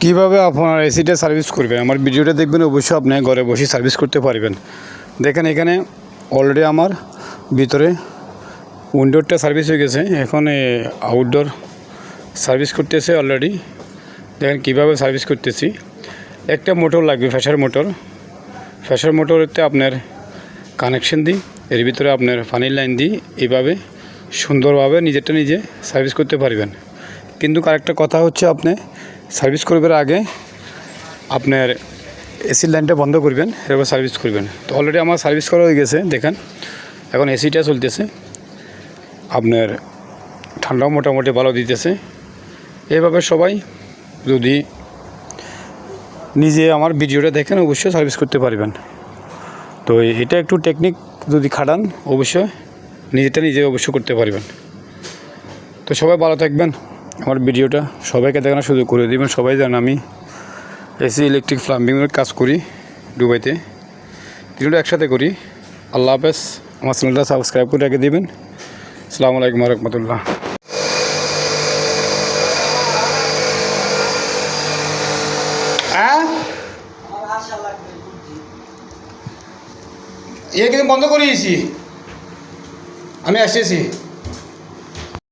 কিভাবে আপনার এসিটা সার্ভিস করবেন আমার ভিডিওটা দেখবেন, অবশ্যই আপনি ঘরে বসে সার্ভিস করতে পারবেন। দেখেন এখানে অলরেডি আমার ভিতরে উইন্ডোরটা সার্ভিস হয়ে গেছে, এখন আউটডোর সার্ভিস করতেছে অলরেডি। দেখেন কীভাবে সার্ভিস করতেছি। একটা মোটর লাগবে, প্রেশার মোটরতে আপনার কানেকশন দিই, এর ভিতরে আপনার পানির লাইন দিই, এইভাবে সুন্দরভাবে নিজেরটা নিজে সার্ভিস করতে পারবেন। কিন্তু আরেকটা কথা হচ্ছে, আপনি সার্ভিস করবার আগে আপনার এসির লাইনটা বন্ধ করবেন, এরপর সার্ভিস করবেন। তো অলরেডি আমার সার্ভিস করা হয়ে গেছে, দেখেন এখন এসিটা চলতেছে, আপনার ঠান্ডাও মোটামুটি ভালো দিতেছে। এইভাবে সবাই যদি নিজে আমার ভিডিওটা দেখেন, অবশ্যই সার্ভিস করতে পারবেন। তো এটা একটু টেকনিক যদি খাটান, অবশ্যই নিজেটা নিজে অবশ্যই করতে পারবেন। তো সবাই ভালো থাকবেন, আমার ভিডিওটা সবাইকে দেখানোর সুযোগ করে দেবেন। সবাই জানেন আমি এসি ইলেকট্রিক প্লাম্বিংয়ের কাজ করি দুবাইতে, তিনটা একসাথে করি। আল্লাহ হাফেজ। আমার চ্যানেলটা সাবস্ক্রাইব করে রেখে দেবেন। আসসালামু আলাইকুম রহমতুল্লাহ। কিন্তু বন্ধ করে দিয়েছি, আমি আসতেছি।